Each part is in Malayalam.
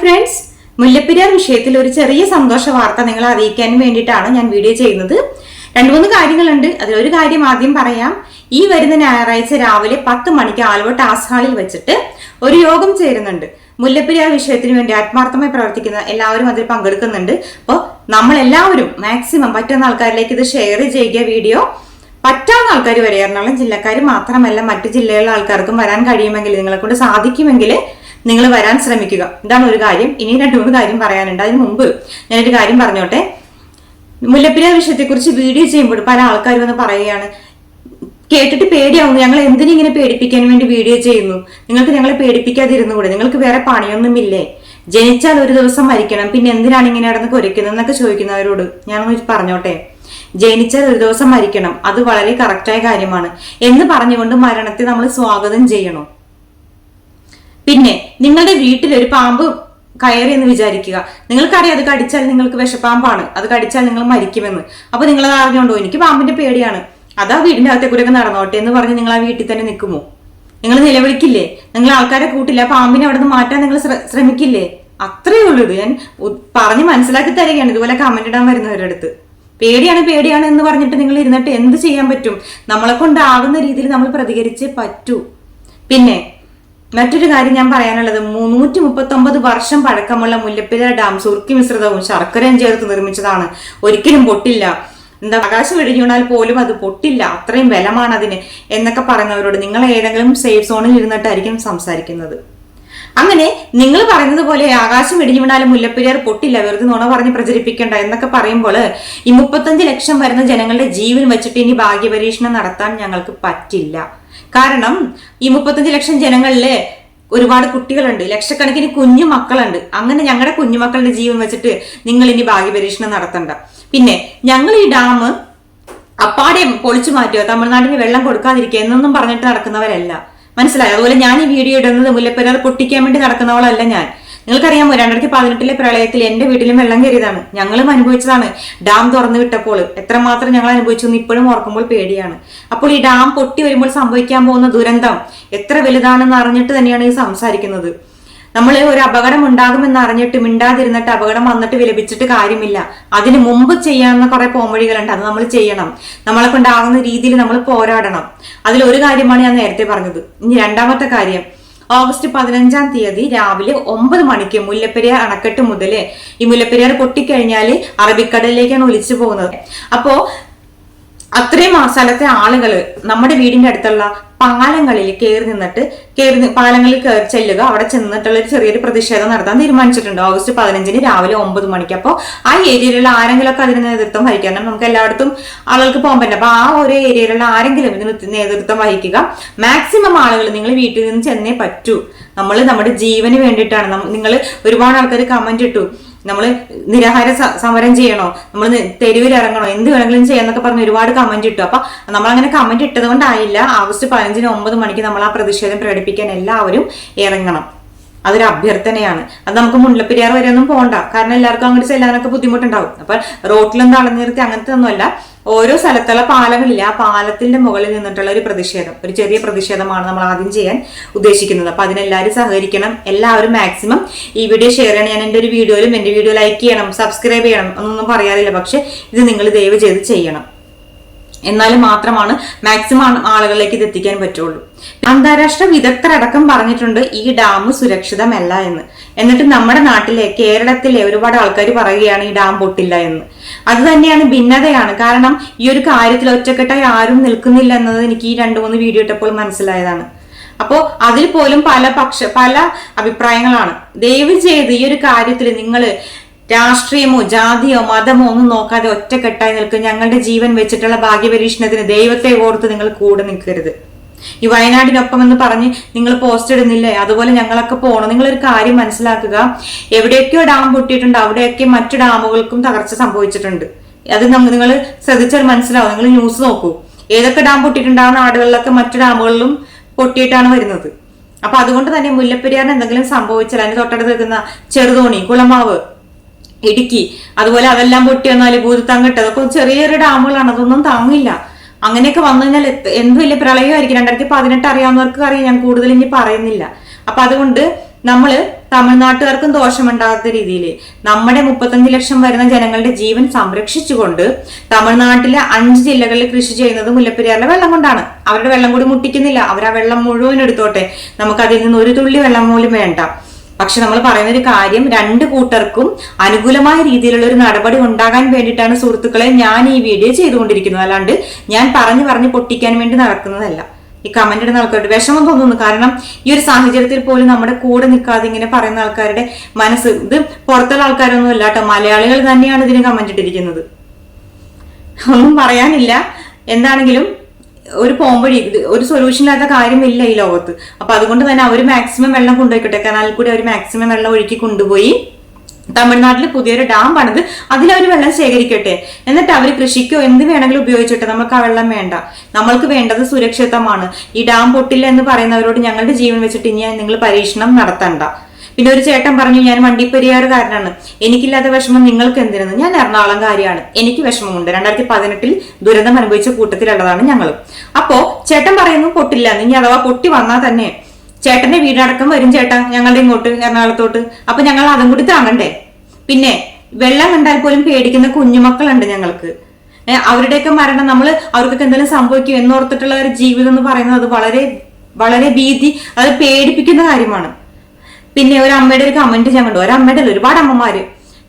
ഫ്രണ്ട്സ്, മുല്ലപ്പെരിയാർ വിഷയത്തിൽ ഒരു ചെറിയ സന്തോഷ വാർത്ത നിങ്ങളെ അറിയിക്കാൻ വേണ്ടിയിട്ടാണ് ഞാൻ വീഡിയോ ചെയ്യുന്നത്. 2-3 കാര്യങ്ങളുണ്ട്. അതിലൊരു കാര്യം ആദ്യം പറയാം. ഈ വരുന്ന ഞായറാഴ്ച രാവിലെ 10 മണിക്ക് ആലുവ ടാസ്ക് ഹാളിൽ വെച്ചിട്ട് ഒരു യോഗം ചേരുന്നുണ്ട്. മുല്ലപ്പെരിയാർ വിഷയത്തിന് വേണ്ടി ആത്മാർത്ഥമായി പ്രവർത്തിക്കുന്ന എല്ലാവരും അതിൽ പങ്കെടുക്കുന്നുണ്ട്. അപ്പോൾ നമ്മളെല്ലാവരും മാക്സിമം പറ്റുന്ന ആൾക്കാരിലേക്ക് ഇത് ഷെയർ ചെയ്യുക. വീഡിയോ പറ്റാവുന്ന ആൾക്കാർ വരെ, എറണാകുളം ജില്ലക്കാർ മാത്രമല്ല മറ്റു ജില്ലകളിലെ ആൾക്കാർക്കും വരാൻ കഴിയുമെങ്കിൽ, നിങ്ങളെ കൊണ്ട് സാധിക്കുമെങ്കിൽ നിങ്ങൾ വരാൻ ശ്രമിക്കുക. ഇതാണ് ഒരു കാര്യം. ഇനി 2-3 കാര്യം പറയാനുണ്ട്. അതിന് മുമ്പ് ഞാനൊരു കാര്യം പറഞ്ഞോട്ടെ. മുല്ലപ്പെരിയാർ വിഷയത്തെക്കുറിച്ച് വീഡിയോ ചെയ്യുമ്പോൾ പല ആൾക്കാരും വന്ന് പറയുകയാണ്, കേട്ടിട്ട് പേടിയാവുന്നു, ഞങ്ങൾ എന്തിനിങ്ങനെ പേടിപ്പിക്കാൻ വേണ്ടി വീഡിയോ ചെയ്യുന്നു, നിങ്ങൾക്ക് ഞങ്ങളെ പേടിപ്പിക്കാതിരുന്നുകൂടെ, നിങ്ങൾക്ക് വേറെ പണിയൊന്നുമില്ലേ, ജനിച്ചാൽ ഒരു ദിവസം മരിക്കണം, പിന്നെ എന്തിനാണ് ഇങ്ങനെ നടന്ന് കുരയ്ക്കുന്നത് എന്നൊക്കെ ചോദിക്കുന്നവരോട് ഞാനൊന്ന് പറഞ്ഞോട്ടെ. ജനിച്ചാൽ ഒരു ദിവസം മരിക്കണം, അത് വളരെ കറക്റ്റായ കാര്യമാണ് എന്ന് പറഞ്ഞുകൊണ്ട് മരണത്തെ നമ്മൾ സ്വാഗതം ചെയ്യണോ? പിന്നെ നിങ്ങളുടെ വീട്ടിൽ ഒരു പാമ്പ് കയറി എന്ന് വിചാരിക്കുക. നിങ്ങൾക്കറിയാം അത് കടിച്ചാൽ നിങ്ങൾക്ക് വിഷപ്പാമ്പാണ്, അത് കടിച്ചാൽ നിങ്ങൾ മരിക്കുമെന്ന്. അപ്പൊ നിങ്ങൾ അറിഞ്ഞോണ്ടോ എനിക്ക് പാമ്പിന്റെ പേടിയാണ്, അതാ വീടിന്റെ അകത്തെ കൂടെ ഒക്കെ നടന്നോട്ടെ എന്ന് പറഞ്ഞ് നിങ്ങൾ ആ വീട്ടിൽ തന്നെ നിൽക്കുമോ? നിങ്ങൾ നിലവിളിക്കില്ലേ? നിങ്ങൾ ആൾക്കാരെ കൂട്ടില്ല, പാമ്പിനെ അവിടെ നിന്ന് മാറ്റാൻ നിങ്ങൾ ശ്രമിക്കില്ലേ? അത്രയേ ഉള്ളൂ. ഇത് ഞാൻ പറഞ്ഞ് മനസ്സിലാക്കി തരികയാണ് ഇതുപോലെ കമന്റ് ഇടാൻ വരുന്നവരുടെ അടുത്ത്. പേടിയാണ് എന്ന് പറഞ്ഞിട്ട് നിങ്ങൾ ഇരുന്നിട്ട് എന്ത് ചെയ്യാൻ പറ്റും? നമ്മളെ കൊണ്ടാകുന്ന രീതിയിൽ നമ്മൾ പ്രതികരിച്ചേ പറ്റൂ. പിന്നെ മറ്റൊരു കാര്യം ഞാൻ പറയാനുള്ളത്, 339 വർഷം പഴക്കമുള്ള മുല്ലപ്പെരിയാർ ഡാം സുർക്കി മിശ്രിതവും ശർക്കരയും ചേർത്ത് നിർമ്മിച്ചതാണ്. ഒരിക്കലും പൊട്ടില്ല. ആകാശം ഇടിഞ്ഞുകൊണ്ടാൽ പോലും അത് പൊട്ടില്ല, അത്രയും ബലമാണ് അതിന് എന്നൊക്കെ പറയുന്നവരോട് നിങ്ങൾ ഏതെങ്കിലും സേഫ് സോണിൽ ഇരുന്നിട്ടായിരിക്കും സംസാരിക്കുന്നത്. അങ്ങനെ നിങ്ങൾ പറയുന്നത് പോലെ ആകാശം ഇടിഞ്ഞു വീണാലും മുല്ലപ്പെരിയാർ പൊട്ടില്ല, വെറുതെ നുണ പറഞ്ഞ് പ്രചരിപ്പിക്കേണ്ട എന്നൊക്കെ പറയുമ്പോൾ ഈ 35 ലക്ഷം വരുന്ന ജനങ്ങളുടെ ജീവൻ വെച്ചിട്ട് ഇനി ഭാഗ്യപരീക്ഷണം നടത്താൻ ഞങ്ങൾക്ക് പറ്റില്ല. കാരണം ഈ 35 ലക്ഷം ജനങ്ങളില് ഒരുപാട് കുട്ടികളുണ്ട്, ലക്ഷക്കണക്കിന് കുഞ്ഞു മക്കളുണ്ട്. അങ്ങനെ ഞങ്ങളുടെ കുഞ്ഞുമക്കളുടെ ജീവൻ വെച്ചിട്ട് നിങ്ങൾ ഇനി ഭാഗ്യപരീക്ഷണം നടത്തണ്ട. പിന്നെ ഞങ്ങൾ ഈ ഡാം അപ്പാടെ പൊളിച്ചു മാറ്റുക, തമിഴ്നാടിന് വെള്ളം കൊടുക്കാതിരിക്കുക എന്നൊന്നും പറഞ്ഞിട്ട് നടക്കുന്നവരല്ല, മനസ്സിലായോ? അതുപോലെ ഞാൻ ഈ വീഡിയോ ഇടുന്നത് മുല്ലപ്പെരിയാർ പൊട്ടിക്കാൻ വേണ്ടി നടക്കുന്നവളല്ല ഞാൻ. നിങ്ങൾക്കറിയാമോ, 2018 പ്രളയത്തിൽ എന്റെ വീട്ടിലും വെള്ളം കയറിയതാണ്, ഞങ്ങളും അനുഭവിച്ചതാണ്. ഡാം തുറന്നു വിട്ടപ്പോൾ എത്രമാത്രം ഞങ്ങൾ അനുഭവിച്ചു എന്ന് ഇപ്പോഴും ഓർക്കുമ്പോൾ പേടിയാണ്. അപ്പോൾ ഈ ഡാം പൊട്ടി വരുമ്പോൾ സംഭവിക്കാൻ പോകുന്ന ദുരന്തം എത്ര വലുതാണെന്ന് അറിഞ്ഞിട്ട് തന്നെയാണ് ഈ സംസാരിക്കുന്നത്. നമ്മൾ ഒരു അപകടം ഉണ്ടാകുമെന്ന് അറിഞ്ഞിട്ട് മിണ്ടാതിരുന്നിട്ട് അപകടം വന്നിട്ട് വിലപിച്ചിട്ട് കാര്യമില്ല. അതിന് മുമ്പ് ചെയ്യാവുന്ന കുറെ പോംവഴികളുണ്ട്, അത് നമ്മൾ ചെയ്യണം. നമ്മളെ കൊണ്ടാകുന്ന രീതിയിൽ നമ്മൾ പോരാടണം. അതിലൊരു കാര്യമാണ് ഞാൻ നേരത്തെ പറഞ്ഞത്. ഇനി 2ാമത്തെ കാര്യം, ഓഗസ്റ്റ് 15-ാം തീയതി രാവിലെ 9 മണിക്ക് മുല്ലപ്പെരിയാർ അണക്കെട്ട് മുതൽ ഈ മുല്ലപ്പെരിയാർ പൊട്ടിക്കഴിഞ്ഞാൽ അറബിക്കടലിലേക്കാണ് ഒലിച്ചു പോകുന്നത്. അപ്പോ അത്രയും ആ സ്ഥലത്തെ ആളുകൾ നമ്മുടെ വീടിന്റെ അടുത്തുള്ള പാലങ്ങളിൽ പാലങ്ങളിൽ കയറി ചെല്ലുക, അവിടെ ചെന്നിട്ടുള്ള ഒരു ചെറിയൊരു പ്രതിഷേധം നടത്താൻ തീരുമാനിച്ചിട്ടുണ്ട് ഓഗസ്റ്റ് 15-ന് രാവിലെ 9 മണിക്ക്. അപ്പോൾ ആ ഏരിയയിലുള്ള ആരെങ്കിലുമൊക്കെ അതിന് നേതൃത്വം വഹിക്കണം. നമുക്ക് എല്ലായിടത്തും ആളുകൾക്ക് പോകാൻ പറ്റില്ല. അപ്പൊ ആ ഒരു ഏരിയയിലുള്ള ആരെങ്കിലും ഇതിന് നേതൃത്വം വഹിക്കുക. മാക്സിമം ആളുകൾ നിങ്ങൾ വീട്ടിൽ നിന്ന് ചെന്നേ പറ്റൂ. നമ്മൾ നമ്മുടെ ജീവന് വേണ്ടിയിട്ടാണ്. നിങ്ങൾ ഒരുപാട് ആൾക്കാർ കമന്റ് ഇട്ടു, നമ്മൾ നിരാഹാര സമരം ചെയ്യണോ, നമ്മൾ തെരുവിൽ ഇറങ്ങണോ, എന്ത് വേണമെങ്കിലും ചെയ്യാന്നൊക്കെ പറഞ്ഞ് ഒരുപാട് കമന്റ് ഇട്ടു. അപ്പൊ നമ്മളങ്ങനെ കമന്റ് ഇട്ടത് കൊണ്ടായില്ല. ഓഗസ്റ്റ് 15-ന് 9 മണിക്ക് നമ്മൾ ആ പ്രതിഷേധം പ്രകടിപ്പിക്കാൻ എല്ലാവരും ഇറങ്ങണം. അതൊരു അഭ്യർത്ഥനയാണ്. അത് നമുക്ക് മുല്ലപ്പെരിയാർ വരെ ഒന്നും പോകണ്ട, കാരണം എല്ലാവർക്കും അങ്ങോട്ട് ചെല്ലാനൊക്കെ ബുദ്ധിമുട്ടുണ്ടാവും. അപ്പൊ റോട്ടിലൊന്നും തടഞ്ഞു നിർത്തി അങ്ങനത്തെ ഒന്നുമല്ല, ഓരോ സ്ഥലത്തുള്ള പാലങ്ങളില്ല, ആ പാലത്തിന്റെ മുകളിൽ നിന്നിട്ടുള്ള ഒരു പ്രതിഷേധം, ഒരു ചെറിയ പ്രതിഷേധമാണ് നമ്മൾ ആദ്യം ചെയ്യാൻ ഉദ്ദേശിക്കുന്നത്. അപ്പൊ അതിനെല്ലാവരും സഹകരിക്കണം. എല്ലാവരും മാക്സിമം ഈ വീഡിയോ ഷെയർ ചെയ്യണം. ഞാൻ എന്റെ വീഡിയോ ലൈക്ക് ചെയ്യണം, സബ്സ്ക്രൈബ് ചെയ്യണം എന്നൊന്നും പറയാറില്ല, പക്ഷെ ഇത് നിങ്ങൾ ദയവ് ചെയ്ത് ചെയ്യണം. എന്നാലും മാത്രമാണ് മാക്സിമം ആളുകളിലേക്ക് ഇത് എത്തിക്കാൻ പറ്റുള്ളൂ. അന്താരാഷ്ട്ര വിദഗ്ധരടക്കം പറഞ്ഞിട്ടുണ്ട് ഈ ഡാം സുരക്ഷിതമല്ല എന്ന്. എന്നിട്ട് നമ്മുടെ നാട്ടിലെ കേരളത്തിലെ ഒരുപാട് ആൾക്കാർ പറയുകയാണ് ഈ ഡാം പൊട്ടില്ല എന്ന്. അത് തന്നെയാണ് ഭിന്നതയാണ്. കാരണം ഈ ഒരു കാര്യത്തിൽ ഒറ്റക്കെട്ടായി ആരും നിൽക്കുന്നില്ല എന്നത് എനിക്ക് ഈ 2-3 വീഡിയോ ഇട്ടപ്പോൾ മനസ്സിലായതാണ്. അപ്പോ അതിൽ പോലും പല അഭിപ്രായങ്ങളാണ്. ദയവ് ചെയ്ത് ഈ ഒരു കാര്യത്തിൽ നിങ്ങൾ രാഷ്ട്രീയമോ ജാതിയോ മതമോ ഒന്നും നോക്കാതെ ഒറ്റക്കെട്ടായി നിൽക്കുക. ഞങ്ങളുടെ ജീവൻ വെച്ചിട്ടുള്ള ഭാഗ്യപരീക്ഷണത്തിന് ദൈവത്തെ ഓർത്ത് നിങ്ങൾ കൂടെ നിൽക്കരുത്. ഈ വയനാടിനൊപ്പം എന്ന് പറഞ്ഞ് നിങ്ങൾ പോസ്റ്റ് ഇടുന്നില്ലേ, അതുപോലെ ഞങ്ങളൊക്കെ പോകണം. നിങ്ങളൊരു കാര്യം മനസ്സിലാക്കുക, എവിടെയൊക്കെയോ ഡാം പൊട്ടിയിട്ടുണ്ട്, അവിടെയൊക്കെ മറ്റു ഡാമുകൾക്കും തകർച്ച സംഭവിച്ചിട്ടുണ്ട്. അത് നിങ്ങൾ ശ്രദ്ധിച്ചാൽ മനസ്സിലാവും. നിങ്ങൾ ന്യൂസ് നോക്കൂ, ഏതൊക്കെ ഡാം പൊട്ടിയിട്ടുണ്ടാകുന്ന നാടുകളിലൊക്കെ മറ്റു ഡാമുകളിലും പൊട്ടിയിട്ടാണ് വരുന്നത്. അപ്പൊ അതുകൊണ്ട് തന്നെ മുല്ലപ്പെരിയാറിന് എന്തെങ്കിലും സംഭവിച്ചാൽ അതിന് തൊട്ടടുത്ത് നിൽക്കുന്ന ചെറുതോണി, കുളമാവ്, ഇടുക്കി, അതുപോലെ അതെല്ലാം പൊട്ടി വന്നാൽ ഭൂതത്താങ്കട്ട്, അതൊക്കെ ചെറിയൊരു ഡാമുകളാണ്, അതൊന്നും താങ്ങില്ല. അങ്ങനെയൊക്കെ വന്നു കഴിഞ്ഞാൽ എന്ത് വലിയ പ്രളയമായിരിക്കും. 2018 അറിയാവുന്നവർക്ക് അറിയാം, ഞാൻ കൂടുതൽ ഇനി പറയുന്നില്ല. അപ്പൊ അതുകൊണ്ട് നമ്മള് തമിഴ്നാട്ടുകാർക്കും ദോഷമുണ്ടാകാത്ത രീതിയിൽ നമ്മുടെ 35 ലക്ഷം വരുന്ന ജനങ്ങളുടെ ജീവൻ സംരക്ഷിച്ചുകൊണ്ട് തമിഴ്നാട്ടിലെ 5 ജില്ലകളിൽ കൃഷി ചെയ്യുന്നത് മുല്ലപ്പെരിയാറിലെ വെള്ളം കൊണ്ടാണ്. അവരുടെ വെള്ളം കൂടി മുട്ടിക്കുന്നില്ല, അവർ ആ വെള്ളം മുഴുവൻ എടുത്തോട്ടെ, നമുക്ക് അതിൽ നിന്ന് ഒരു തുള്ളി വെള്ളം പോലും വേണ്ട. പക്ഷെ നമ്മൾ പറയുന്ന ഒരു കാര്യം, രണ്ടു കൂട്ടർക്കും അനുകൂലമായ രീതിയിലുള്ള ഒരു നടപടി ഉണ്ടാകാൻ വേണ്ടിയിട്ടാണ് സുഹൃത്തുക്കളെ ഞാൻ ഈ വീഡിയോ ചെയ്തുകൊണ്ടിരിക്കുന്നത്. അല്ലാണ്ട് ഞാൻ പറഞ്ഞു പൊട്ടിക്കാൻ വേണ്ടി നടക്കുന്നതല്ല. ഈ കമന്റ് ഇടുന്ന ആൾക്കാരുടെ വിഷമം തോന്നുന്നു. കാരണം ഈ ഒരു സാഹചര്യത്തിൽ പോലും നമ്മുടെ കൂടെ നിൽക്കാതെ ഇങ്ങനെ പറയുന്ന ആൾക്കാരുടെ മനസ്സ്, ഇത് പുറത്തുള്ള ആൾക്കാരൊന്നും അല്ല കേട്ടോ, മലയാളികൾ തന്നെയാണ് ഇതിന് കമന്റ് ഇട്ടിരിക്കുന്നത്. ഒന്നും പറയാനില്ല. എന്താണെങ്കിലും ഒരു പോംവഴി, ഒരു സൊല്യൂഷൻ ഇല്ലാത്ത കാര്യമില്ല ഈ ലോകത്ത്. അപ്പൊ അതുകൊണ്ട് തന്നെ അവർ മാക്സിമം വെള്ളം കൊണ്ടുപോയിക്കോട്ടെ, കനാലിൽ കൂടി അവർ മാക്സിമം വെള്ളം ഒഴുക്കി കൊണ്ടുപോയി തമിഴ്നാട്ടിൽ പുതിയൊരു ഡാം പണിത് അതിലവർ വെള്ളം ശേഖരിക്കട്ടെ. എന്നിട്ട് അവർ കൃഷിക്കോ എന്ത് വേണമെങ്കിലും ഉപയോഗിച്ചോട്ടെ, നമുക്ക് ആ വെള്ളം വേണ്ട. നമ്മൾക്ക് വേണ്ടത് സുരക്ഷിതമാണ്. ഈ ഡാം പൊട്ടില്ല എന്ന് പറയുന്നവരോട് ഞങ്ങളുടെ ജീവൻ വെച്ചിട്ട് ഇനി നിങ്ങൾ പരീക്ഷണം നടത്തണ്ട. പിന്നെ ഒരു ചേട്ടൻ പറഞ്ഞു, ഞാൻ വണ്ടിപ്പെരിയാറുകാരനാണ്, എനിക്കില്ലാത്ത വിഷമം നിങ്ങൾക്ക് എന്തിനെന്ന്. ഞാൻ എറണാകുളംകാരിയാണ്, എനിക്ക് വിഷമമുണ്ട്. 2018 ദുരന്തം അനുഭവിച്ച കൂട്ടത്തിലുള്ളതാണ് ഞങ്ങളും. അപ്പോ ചേട്ടൻ പറയുന്നു പൊട്ടില്ല എന്ന്. ഇനി അഥവാ പൊട്ടി വന്നാൽ തന്നെ ചേട്ടന്റെ വീടടക്കം വരും ചേട്ടാ ഞങ്ങളുടെ ഇങ്ങോട്ട് എറണാകുളത്തോട്ട്. അപ്പൊ ഞങ്ങൾ അതും കൂടി താങ്ങണ്ടേ? പിന്നെ വെള്ളം കണ്ടാൽ പോലും പേടിക്കുന്ന കുഞ്ഞുമക്കളുണ്ട് ഞങ്ങൾക്ക്. അവരുടെയൊക്കെ മരണം, അവർക്കൊക്കെ എന്തെങ്കിലും സംഭവിക്കും എന്നോർത്തിട്ടുള്ള ഒരു ജീവിതം എന്ന് പറയുന്നത് അത് വളരെ വളരെ ഭീതി, അത് പേടിപ്പിക്കുന്ന കാര്യമാണ്. പിന്നെ ഒരു അമ്മയുടെ ഒരു കമന്റ് ഞാൻ കണ്ടു, ഒരമ്മയുടെ അല്ല, ഒരുപാട് അമ്മമാര്,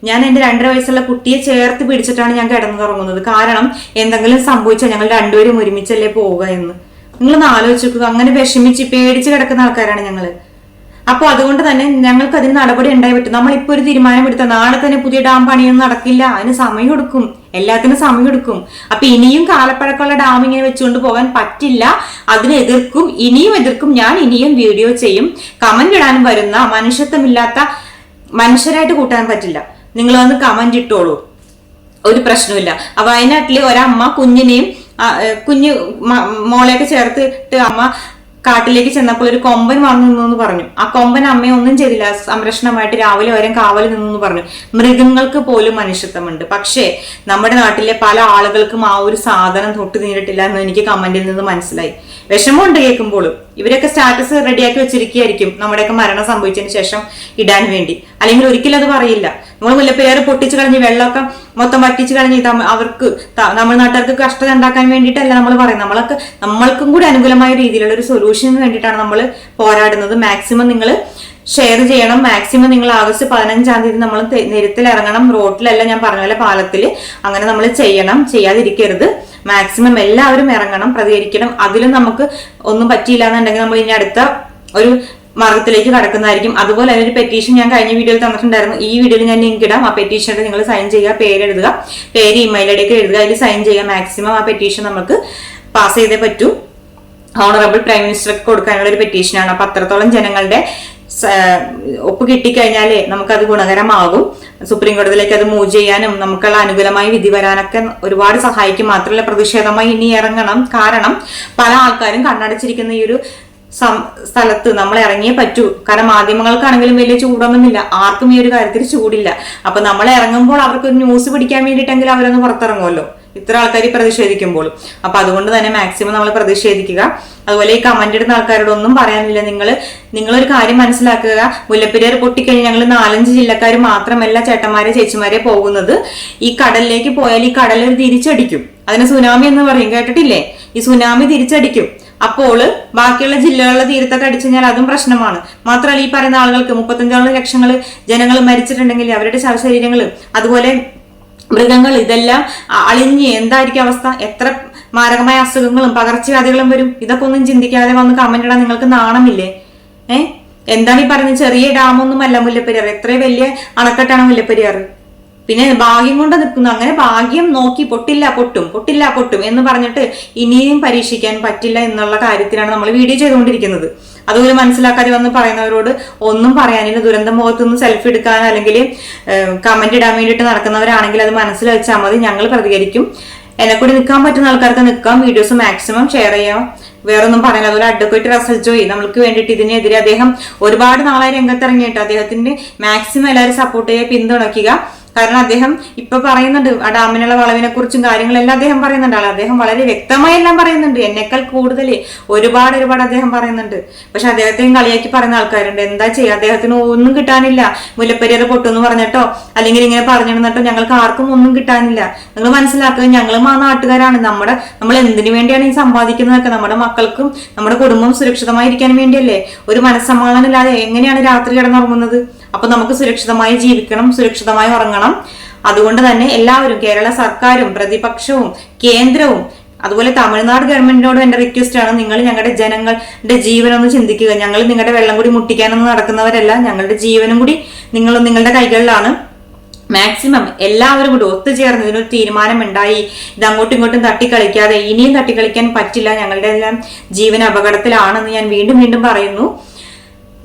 ഞാൻ എന്റെ 2.5 വയസ്സുള്ള കുട്ടിയെ ചേർത്ത് പിടിച്ചിട്ടാണ് ഞാൻ കിടന്നു തുടങ്ങുന്നത്. കാരണം എന്തെങ്കിലും സംഭവിച്ചാൽ ഞങ്ങൾ രണ്ടുപേരും ഒരുമിച്ചല്ലേ പോവുക എന്ന്. നിങ്ങളൊന്ന് ആലോചിച്ച് നോക്കുക. അങ്ങനെ വിഷമിച്ച് പേടിച്ച് കിടക്കുന്ന ആൾക്കാരാണ് ഞങ്ങള്. അപ്പൊ അതുകൊണ്ട് തന്നെ ഞങ്ങൾക്ക് അതിന് നടപടി ഉണ്ടായി പറ്റും. നമ്മളിപ്പോ ഒരു തീരുമാനം എടുത്ത നാളെ തന്നെ പുതിയ ഡാം പണിയൊന്നും നടക്കില്ല, അതിന് സമയം എടുക്കും, എല്ലാത്തിനും സമയം എടുക്കും. അപ്പൊ ഇനിയും കാലപ്പഴക്കമുള്ള ഡാം ഇങ്ങനെ വെച്ചുകൊണ്ട് പോകാൻ പറ്റില്ല, അതിനെ എതിർക്കും, ഇനിയും എതിർക്കും. ഞാൻ ഇനിയും വീഡിയോ ചെയ്യും. കമന്റ് ഇടാനും വരുന്ന മനുഷ്യത്വമില്ലാത്ത മനുഷ്യരായിട്ട് കൂട്ടാൻ പറ്റില്ല. നിങ്ങൾ വന്ന് കമന്റ് ഇട്ടോളൂ, ഒരു പ്രശ്നമില്ല. വയനാട്ടിലെ ഒരമ്മ കുഞ്ഞു മോളെയൊക്കെ ചേർത്തിട്ട് അമ്മ കാട്ടിലേക്ക് ചെന്നപ്പോൾ ഒരു കൊമ്പൻ വന്നു നിന്നു പറഞ്ഞു. ആ കൊമ്പൻ അമ്മയെ ഒന്നും ചെയ്തില്ല, സംരക്ഷണമായിട്ട് രാവിലെ വരെ കാവൽ നിന്നു പറഞ്ഞു. മൃഗങ്ങൾക്ക് പോലും മനുഷ്യത്വമുണ്ട്. പക്ഷേ നമ്മുടെ നാട്ടിലെ പല ആളുകൾക്കും ആ ഒരു സാധനം തൊട്ട് നീണ്ടിട്ടില്ല എന്ന് എനിക്ക് കമന്റിൽ നിന്ന് മനസ്സിലായി. വിഷമമുണ്ട് കേൾക്കുമ്പോഴും. ഇവരൊക്കെ സ്റ്റാറ്റസ് റെഡിയാക്കി വെച്ചിരിക്കുകയായിരിക്കും നമ്മുടെയൊക്കെ മരണം സംഭവിച്ചതിന് ശേഷം ഇടാൻ വേണ്ടി. അല്ലെങ്കിൽ ഒരിക്കലും അത് പറയില്ല. നമ്മൾ മുല്ലപ്പെരിയാർ പൊട്ടിച്ചു കളഞ്ഞ് വെള്ളമൊക്കെ മൊത്തം വറ്റിച്ചു കളഞ്ഞ് അവർക്ക് തമിഴ്നാട്ടുകാർക്ക് കഷ്ടത ഉണ്ടാക്കാൻ വേണ്ടിയിട്ടല്ല നമ്മൾ പറയുന്നത്. നമ്മൾക്കും കൂടി അനുകൂലമായ രീതിയിലുള്ള ഒരു സൊല്യൂഷന് വേണ്ടിയിട്ടാണ് നമ്മൾ പോരാടുന്നത്. മാക്സിമം നിങ്ങൾ ഷെയർ ചെയ്യണം. മാക്സിമം നിങ്ങൾ ആഗസ്റ്റ് 15-ാം തീയതി നമ്മൾ നിരത്തിൽ ഇറങ്ങണം. റോഡിലല്ല, ഞാൻ പറഞ്ഞ പോലെ പാലത്തില്. അങ്ങനെ നമ്മൾ ചെയ്യണം, ചെയ്യാതിരിക്കരുത്. മാക്സിമം എല്ലാവരും ഇറങ്ങണം, പ്രതികരിക്കണം. അതിലും നമുക്ക് ഒന്നും പറ്റിയില്ല എന്നുണ്ടെങ്കിൽ നമ്മൾ ഇനി അടുത്ത ഒരു മാർഗത്തിലേക്ക് കടക്കുന്നതായിരിക്കും. അതുപോലെ ഒരു പെറ്റീഷൻ ഞാൻ കഴിഞ്ഞ വീഡിയോയിൽ തന്നിട്ടുണ്ടായിരുന്നു. ഈ വീഡിയോയിൽ ഞാൻ ലിങ്ക് ഇടാം. ആ പെറ്റീഷനിൽ നിങ്ങൾ സൈൻ ചെയ്യുക, പേരെഴുതുക, പേര് ഇമെയിൽ ഐ ഡി ഒക്കെ എഴുതുക, അതിൽ സൈൻ ചെയ്യുക. മാക്സിമം ആ പെറ്റീഷൻ നമുക്ക് പാസ് ചെയ്തേ പറ്റൂ. ഓണറബിൾ പ്രൈം മിനിസ്റ്റർക്ക് കൊടുക്കാനുള്ള ഒരു പെറ്റീഷനാണ്. അപ്പൊ അത്രത്തോളം ജനങ്ങളുടെ ഒപ്പ് കിട്ടിക്കഴിഞ്ഞാലേ നമുക്കത് ഗുണകരമാകും. സുപ്രീം കോടതിയിലേക്ക് അത് മൂവ് ചെയ്യാനും നമുക്കുള്ള അനുകൂലമായി വിധി വരാനൊക്കെ ഒരുപാട് സഹായിക്കും. മാത്രമല്ല പ്രതിഷേധമായി ഇനി ഇറങ്ങണം. കാരണം പല ആൾക്കാരും കണ്ണടച്ചിരിക്കുന്ന ഈ ഒരു സ്ഥലത്ത് നമ്മൾ ഇറങ്ങിയേ പറ്റൂ. കാരണം മാധ്യമങ്ങൾക്കാണെങ്കിലും വലിയ ചൂടൊന്നുമില്ല, ആർക്കും ഈ ഒരു കാര്യത്തിൽ ചൂടില്ല. അപ്പൊ നമ്മൾ ഇറങ്ങുമ്പോൾ അവർക്ക് ഒരു ന്യൂസ് പിടിക്കാൻ വേണ്ടിയിട്ടെങ്കിലും അവരൊന്ന് പുറത്തിറങ്ങുമല്ലോ, ഇത്ര ആൾക്കാർ പ്രതിഷേധിക്കുമ്പോൾ. അപ്പൊ അതുകൊണ്ട് തന്നെ മാക്സിമം നമ്മൾ പ്രതിഷേധിക്കുക. അതുപോലെ ഈ കമന്റ് ഇടുന്ന ആൾക്കാരോട് ഒന്നും പറയാനില്ല. നിങ്ങളൊരു കാര്യം മനസ്സിലാക്കുക. മുല്ലപ്പെരിയാർ പൊട്ടിക്കഴിഞ്ഞ് ഞങ്ങൾ 4-5 ജില്ലക്കാർ മാത്രമല്ല ചേട്ടന്മാരെ ചേച്ചിമാരെ പോകുന്നത്. ഈ കടലിലേക്ക് പോയാൽ ഈ കടൽ ഒരു തിരിച്ചടിക്കും. അതിന് സുനാമി എന്ന് പറയും, കേട്ടിട്ടില്ലേ? ഈ സുനാമി തിരിച്ചടിക്കും. അപ്പോൾ ബാക്കിയുള്ള ജില്ലകളിലെ തീരത്തൊക്കെ അടിച്ചു കഴിഞ്ഞാൽ അതും പ്രശ്നമാണ്. മാത്രമല്ല ഈ പറയുന്ന ആളുകൾക്ക് 35 ലക്ഷങ്ങൾ ജനങ്ങൾ മരിച്ചിട്ടുണ്ടെങ്കിൽ അവരുടെ ശവശരീരങ്ങൾ, അതുപോലെ മൃഗങ്ങൾ, ഇതെല്ലാം അളിഞ്ഞ് എന്തായിരിക്കും അവസ്ഥ? എത്ര മാരകമായ അസുഖങ്ങളും പകർച്ചവ്യാധികളും വരും. ഇതൊക്കെ ഒന്നും ചിന്തിക്കാതെ വന്ന് കമന്റ് ഇടാൻ നിങ്ങൾക്ക് നാണമില്ലേ? എന്താണ് ഈ പറയുന്നത്? ചെറിയ ഡാമൊന്നുമല്ല മുല്ലപ്പെരിയാർ, എത്ര വലിയ അണക്കെട്ടാണ് മുല്ലപ്പെരിയാർ. പിന്നെ ഭാഗ്യം കൊണ്ട് നിൽക്കുന്നു. അങ്ങനെ ഭാഗ്യം നോക്കി പൊട്ടും എന്ന് പറഞ്ഞിട്ട് ഇനിയും പരീക്ഷിക്കാൻ പറ്റില്ല എന്നുള്ള കാര്യത്തിലാണ് നമ്മൾ വീഡിയോ ചെയ്തുകൊണ്ടിരിക്കുന്നത്. അതുപോലെ മനസ്സിലാക്കാതെ വന്ന് പറയുന്നവരോട് ഒന്നും പറയാനില്ല. ദുരന്ത മുഖത്ത് നിന്ന് സെൽഫി എടുക്കാൻ അല്ലെങ്കിൽ കമന്റ് ഇടാൻ വേണ്ടിയിട്ട് നടക്കുന്നവരാണെങ്കിൽ അത് മനസ്സിൽ വെച്ചാൽ മതി. ഞങ്ങൾ പ്രതികരിക്കും. എന്നെക്കൂടി നിൽക്കാൻ പറ്റുന്ന ആൾക്കാർക്ക് നിൽക്കാം. വീഡിയോസ് മാക്സിമം ഷെയർ ചെയ്യാം. വേറൊന്നും പറയാനില്ല. അതുപോലെ അഡ്വക്കേറ്റ് റസൽ ജോയി നമ്മൾക്ക് വേണ്ടിയിട്ട് ഇതിനെതിരെ അദ്ദേഹം ഒരുപാട് നാളായി രംഗത്തിറങ്ങിയിട്ട് അദ്ദേഹത്തിന്റെ മാക്സിമം എല്ലാവരും സപ്പോർട്ട് ചെയ്യുക, പിന്തുണയ്ക്കുക. കാരണം അദ്ദേഹം ഇപ്പൊ പറയുന്നുണ്ട് ആ ഡാമിനുള്ള വളവിനെ കുറിച്ചും കാര്യങ്ങളെല്ലാം അദ്ദേഹം പറയുന്നുണ്ട്. അദ്ദേഹം വളരെ വ്യക്തമായി എല്ലാം പറയുന്നുണ്ട്. എന്നെക്കാൾ കൂടുതൽ ഒരുപാട് അദ്ദേഹം പറയുന്നുണ്ട്. പക്ഷെ അദ്ദേഹത്തെയും കളിയാക്കി പറയുന്ന ആൾക്കാരുണ്ട്. എന്താ ചെയ്യുക, അദ്ദേഹത്തിന് ഒന്നും കിട്ടാനില്ല. മുല്ലപ്പെരിയാർ പൊട്ടുമെന്ന് പറഞ്ഞിട്ടോ അല്ലെങ്കിൽ ഇങ്ങനെ പറഞ്ഞിരുന്നിട്ടോ ഞങ്ങൾക്ക് ആർക്കും ഒന്നും കിട്ടാനില്ല. നിങ്ങൾ മനസ്സിലാക്കുക, ഞങ്ങളും ആ നാട്ടുകാരാണ്. നമ്മൾ എന്തിനു വേണ്ടിയാണ് ഈ സമ്പാദിക്കുന്നതൊക്കെ? നമ്മുടെ മക്കൾക്കും നമ്മുടെ കുടുംബം സുരക്ഷിതമായിരിക്കാൻ വേണ്ടിയല്ലേ? ഒരു മനസ്സമാധാനം ഇല്ലാതെ എങ്ങനെയാണ് രാത്രി കിടന്നുറങ്ങുന്നത്? അപ്പൊ നമുക്ക് സുരക്ഷിതമായി ജീവിക്കണം, സുരക്ഷിതമായി ഉറങ്ങണം. അതുകൊണ്ട് തന്നെ എല്ലാവരും, കേരള സർക്കാരും പ്രതിപക്ഷവും കേന്ദ്രവും അതുപോലെ തമിഴ്നാട് ഗവൺമെന്റിനോടും എന്റെ റിക്വസ്റ്റ് ആണ്, നിങ്ങൾ ഞങ്ങളുടെ ജനങ്ങളുടെ ജീവനൊന്ന് ചിന്തിക്കുക. ഞങ്ങൾ നിങ്ങളുടെ വെള്ളം കൂടി മുട്ടിക്കാനൊന്നും നടക്കുന്നവരല്ല. ഞങ്ങളുടെ ജീവനും കൂടി നിങ്ങളുടെ കൈകളിലാണ്. മാക്സിമം എല്ലാവരും കൂടി ഒത്തുചേർന്ന് ഇതിനൊരു തീരുമാനം ഉണ്ടായി. ഇത് അങ്ങോട്ടും ഇങ്ങോട്ടും തട്ടിക്കളിക്കാതെ, ഇനിയും തട്ടിക്കളിക്കാൻ പറ്റില്ല. ഞങ്ങളുടെ എല്ലാം ജീവൻ അപകടത്തിലാണെന്ന് ഞാൻ വീണ്ടും വീണ്ടും പറയുന്നു.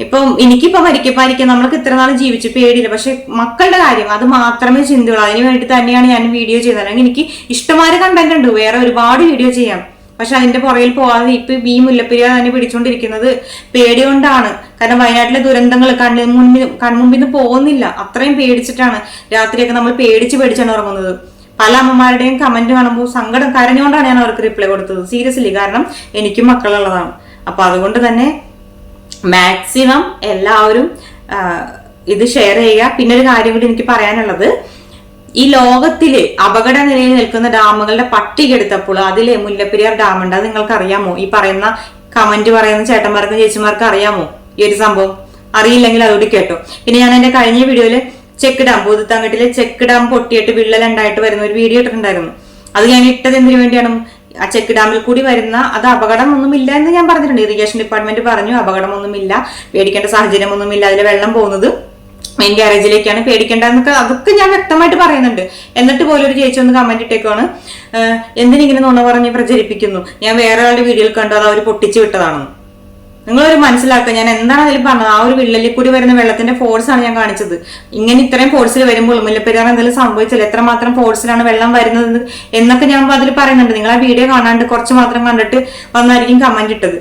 ഇപ്പം എനിക്കിപ്പോ മരിക്കാൻ നമ്മൾക്ക് ഇത്ര നാൾ ജീവിച്ചു പേടിയില്ല. പക്ഷെ മക്കളുടെ കാര്യം അത് മാത്രമേ ചിന്തയുള്ളൂ. അതിന് വേണ്ടി തന്നെയാണ് ഞാൻ വീഡിയോ ചെയ്യുന്നത്. അല്ലെങ്കിൽ എനിക്ക് ഇഷ്ടമായ കണ്ടന്റ് ഉണ്ട്, വേറെ ഒരുപാട് വീഡിയോ ചെയ്യാം. പക്ഷെ അതിന്റെ പുറകിൽ പോകാതെ ഇപ്പൊ ഈ മുല്ലപ്പെരിയാർ തന്നെ പിടിച്ചോണ്ടിരിക്കുന്നത് പേടി കൊണ്ടാണ്. കാരണം വയനാട്ടിലെ ദുരന്തങ്ങൾ കൺമുമ്പിൽ നിന്ന് പോകുന്നില്ല. അത്രയും പേടിച്ചിട്ടാണ് രാത്രിയൊക്കെ നമ്മൾ പേടിച്ചാണ് ഉറങ്ങുന്നത്. പല അമ്മമാരുടെയും കമന്റ് കാണുമ്പോൾ സങ്കടം കരഞ്ഞുകൊണ്ടാണ് ഞാൻ അവർക്ക് റിപ്ലൈ കൊടുത്തത്. സീരിയസ്ലി, കാരണം എനിക്കും മക്കളുള്ളതാണ്. അപ്പൊ അതുകൊണ്ട് തന്നെ മാക്സിമം എല്ലാവരും ഇത് ഷെയർ ചെയ്യുക. പിന്നെ ഒരു കാര്യം കൂടി എനിക്ക് പറയാനുള്ളത്, ഈ ലോകത്തില് അപകട നിലയിൽ നിൽക്കുന്ന ഡാമുകളുടെ പട്ടിക എടുത്തപ്പോൾ അതിലെ മുല്ലപ്പെരിയാർ ഡാം ഉണ്ട്. അത് നിങ്ങൾക്ക് അറിയാമോ? ഈ പറയുന്ന കമന്റ് പറയുന്ന ചേട്ടന്മാർക്കും ചേച്ചിമാർക്കും അറിയാമോ ഈ ഒരു സംഭവം? അറിയില്ലെങ്കിൽ അതുകൂടി കേട്ടോ. പിന്നെ ഞാൻ എന്റെ കഴിഞ്ഞ വീഡിയോയില് ചെക്ക് ഡാം, ഭൂതത്താങ്കട്ടിലെ ചെക്ക് ഡാം പൊട്ടിയിട്ട് വിള്ളലുണ്ടായിട്ട് വരുന്ന ഒരു വീഡിയോ ഇട്ടിട്ടുണ്ടായിരുന്നു. അത് ഞാൻ ഇട്ടത് എന്തിനു വേണ്ടിയാണ്? ആ ചെക്ക് ഡാമിൽ കൂടി വരുന്ന അത് അപകടമൊന്നുമില്ല എന്ന് ഞാൻ പറഞ്ഞിട്ടുണ്ട്. ഇറിഗേഷൻ ഡിപ്പാർട്ട്മെന്റ് പറഞ്ഞു അപകടമൊന്നുമില്ല, പേടിക്കേണ്ട സാഹചര്യമൊന്നുമില്ല, അതിൽ വെള്ളം പോകുന്നത് മെയിൻ ഗ്യാരേജിലേക്കാണ്, പേടിക്കേണ്ട എന്നൊക്കെ അതൊക്കെ ഞാൻ വ്യക്തമായിട്ട് പറയുന്നുണ്ട്. എന്നിട്ട് പോലും ഒരു ചേച്ചി ഒന്ന് കമന്റ് ഇട്ടേക്കാണ്, എന്തിനിങ്ങനെ നുണ പറഞ്ഞ് പ്രചരിപ്പിക്കുന്നു, ഞാൻ വേറെ ആളുടെ വീഡിയോയിൽ കണ്ടു അത് അവർ പൊട്ടിച്ചു വിട്ടതാണെന്ന്. നിങ്ങളൊരു മനസ്സിലാക്കുക, ഞാൻ എന്താണ് അതിൽ പറഞ്ഞത്? ആ ഒരു വിള്ളലിൽ കൂടി വരുന്ന വെള്ളത്തിന്റെ ഫോഴ്സ് ആണ് ഞാൻ കാണിച്ചത്. ഇങ്ങനെ ഇത്രയും ഫോഴ്സിൽ വരുമ്പോൾ മുല്ലപ്പെരിയാർ എന്തെങ്കിലും സംഭവിച്ചാൽ എത്രമാത്രം ഫോഴ്സിലാണ് വെള്ളം വരുന്നത് എന്നൊക്കെ ഞാൻ അതിൽ പറയുന്നുണ്ട്. നിങ്ങൾ ആ വീഡിയോ കാണാണ്ട് കുറച്ച് മാത്രം കണ്ടിട്ട് വന്നായിരിക്കും കമന്റ് ഇട്ടത്.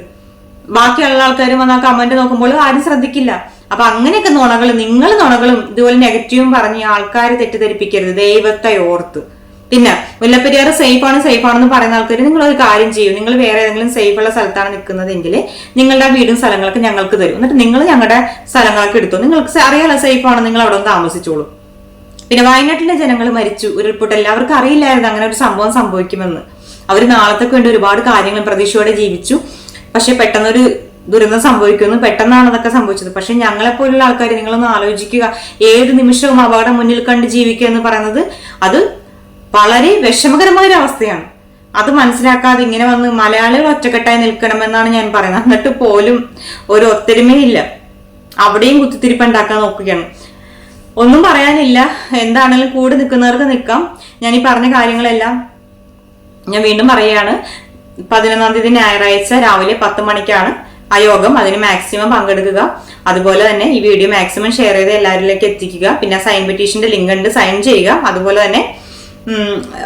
ബാക്കിയുള്ള ആൾക്കാരും വന്ന കമന്റ് നോക്കുമ്പോൾ ആരും ശ്രദ്ധിക്കില്ല. അപ്പൊ അങ്ങനെയൊക്കെ നിങ്ങൾ നുണകളും ഇതുപോലെ നെഗറ്റീവും പറഞ്ഞ് ആൾക്കാരെ തെറ്റിദ്ധരിപ്പിക്കരുത്, ദൈവത്തെ ഓർത്ത്. പിന്നെ മുല്ലപ്പെരിയാർ സേഫ് ആണെന്ന് പറയുന്ന ആൾക്കാർ, നിങ്ങൾ ഒരു കാര്യം ചെയ്യും, നിങ്ങൾ വേറെ ഏതെങ്കിലും സേഫ് ഉള്ള സ്ഥലത്താണ് നിൽക്കുന്നതെങ്കിൽ നിങ്ങളുടെ വീടും സ്ഥലങ്ങളൊക്കെ ഞങ്ങൾക്ക് തരും. എന്നിട്ട് നിങ്ങൾ ഞങ്ങളുടെ സ്ഥലങ്ങളൊക്കെ എടുത്തു. നിങ്ങൾക്ക് അറിയാലോ സേഫ് ആണ്, നിങ്ങൾ അവിടെ ഒന്ന് താമസിച്ചോളൂ. പിന്നെ വയനാട്ടിലെ ജനങ്ങൾ മരിച്ചു, ഉരുൾപൊട്ടൽ, എല്ലാവർക്കും അറിയില്ലായിരുന്നു അങ്ങനെ ഒരു സംഭവം സംഭവിക്കുമെന്ന്. അവർ നാളത്തേക്ക് വേണ്ടി ഒരുപാട് കാര്യങ്ങൾ പ്രതീക്ഷയോടെ ജീവിച്ചു. പക്ഷെ പെട്ടെന്നൊരു ദുരന്തം സംഭവിക്കുന്നു. പെട്ടെന്നാണ് അതൊക്കെ സംഭവിച്ചത്. പക്ഷെ ഞങ്ങളെപ്പോലുള്ള ആൾക്കാർ, നിങ്ങളൊന്ന് ആലോചിക്കുക, ഏത് നിമിഷവും അപകടം മുന്നിൽ കണ്ട് ജീവിക്കുക എന്ന് പറയുന്നത് അത് വളരെ വിഷമകരമായ ഒരു അവസ്ഥയാണ്. അത് മനസ്സിലാക്കാതെ ഇങ്ങനെ വന്ന് മലയാളികൾ ഒറ്റക്കെട്ടായി നിൽക്കണമെന്നാണ് ഞാൻ പറയുന്നത്. എന്നിട്ട് പോലും ഒരു ഒത്തൊരുമയില്ല, അവിടെയും കുത്തിത്തിരിപ്പുണ്ടാക്കാൻ നോക്കുകയാണ്. ഒന്നും പറയാനില്ല. എന്താണെങ്കിലും കൂടെ നിൽക്കുന്നവർക്ക് നിൽക്കാം. ഞാൻ ഈ പറഞ്ഞ കാര്യങ്ങളെല്ലാം ഞാൻ വീണ്ടും പറയുകയാണ്. 11-ാം തീയതി ഞായറാഴ്ച രാവിലെ 10 മണിക്കാണ് ആ യോഗം. അതിന് മാക്സിമം പങ്കെടുക്കുക. അതുപോലെ തന്നെ ഈ വീഡിയോ മാക്സിമം ഷെയർ ചെയ്ത് എല്ലാവരിലേക്ക് എത്തിക്കുക. പിന്നെ സൈൻ പെറ്റീഷന്റെ ലിങ്ക് ഉണ്ട്, സൈൻ ചെയ്യുക. അതുപോലെ തന്നെ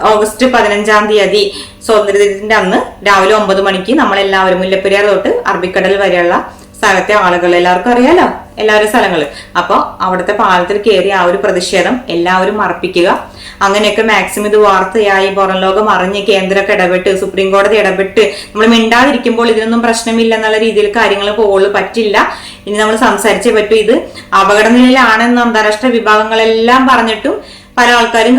ഓഗസ്റ്റ് 15-ാം തീയതി സ്വാതന്ത്ര്യദിനത്തിന്റെ അന്ന് രാവിലെ 9 മണിക്ക് നമ്മളെല്ലാവരും മുല്ലപ്പെരിയാർ തൊട്ട് അറബിക്കടൽ വരെയുള്ള സ്ഥലത്തെ ആളുകൾ, എല്ലാവർക്കും അറിയാലോ എല്ലാവരും സ്ഥലങ്ങള്, അപ്പൊ അവിടുത്തെ പാലത്തിൽ കയറി ആ ഒരു പ്രതിഷേധം എല്ലാവരും അർപ്പിക്കുക. അങ്ങനെയൊക്കെ മാക്സിമം ഇത് വാർത്തയായി പുറം ലോകം അറിഞ്ഞ് കേന്ദ്രമൊക്കെ ഇടപെട്ട് സുപ്രീം കോടതി ഇടപെട്ട് നമ്മൾ മിണ്ടാതിരിക്കുമ്പോൾ ഇതിനൊന്നും പ്രശ്നമില്ല എന്നുള്ള രീതിയിൽ കാര്യങ്ങൾ പോകുള്ളൂ. പറ്റില്ല, ഇനി നമ്മൾ സംസാരിച്ചേ പറ്റൂ. ഇത് അപകട നിലയിലാണെന്ന് അന്താരാഷ്ട്ര വിഭാഗങ്ങളെല്ലാം പറഞ്ഞിട്ടും പല ആൾക്കാരും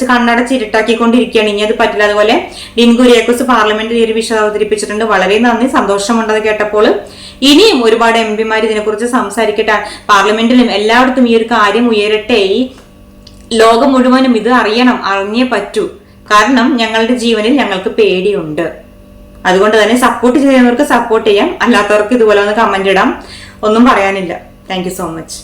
കണ്ണടച്ച് ഇരുട്ടാക്കിക്കൊണ്ടിരിക്കുകയാണ്. ഇനി അത് പറ്റില്ല. അതുപോലെ ഡിൻ കുര്യാക്കോസ് പാർലമെന്റിൽ ഈ ഒരു വിഷയം അവതരിപ്പിച്ചിട്ടുണ്ട്. വളരെ നന്ദി, സന്തോഷമുണ്ടത് കേട്ടപ്പോൾ. ഇനിയും ഒരുപാട് എംപിമാർ ഇതിനെക്കുറിച്ച് സംസാരിക്കട്ടെ. പാർലമെന്റിലും എല്ലായിടത്തും ഈ ഒരു കാര്യം ഉയരട്ടെ. ഈ ലോകം മുഴുവനും ഇത് അറിഞ്ഞേ പറ്റൂ. കാരണം ഞങ്ങളുടെ ജീവനിൽ ഞങ്ങൾക്ക് പേടിയുണ്ട്. അതുകൊണ്ട് തന്നെ സപ്പോർട്ട് ചെയ്യുന്നവർക്ക് സപ്പോർട്ട് ചെയ്യാം, അല്ലാത്തവർക്ക് ഇതുപോലെ ഒന്ന് കമന്റ് ഇടാം. ഒന്നും പറയാനില്ല. Thank you so much.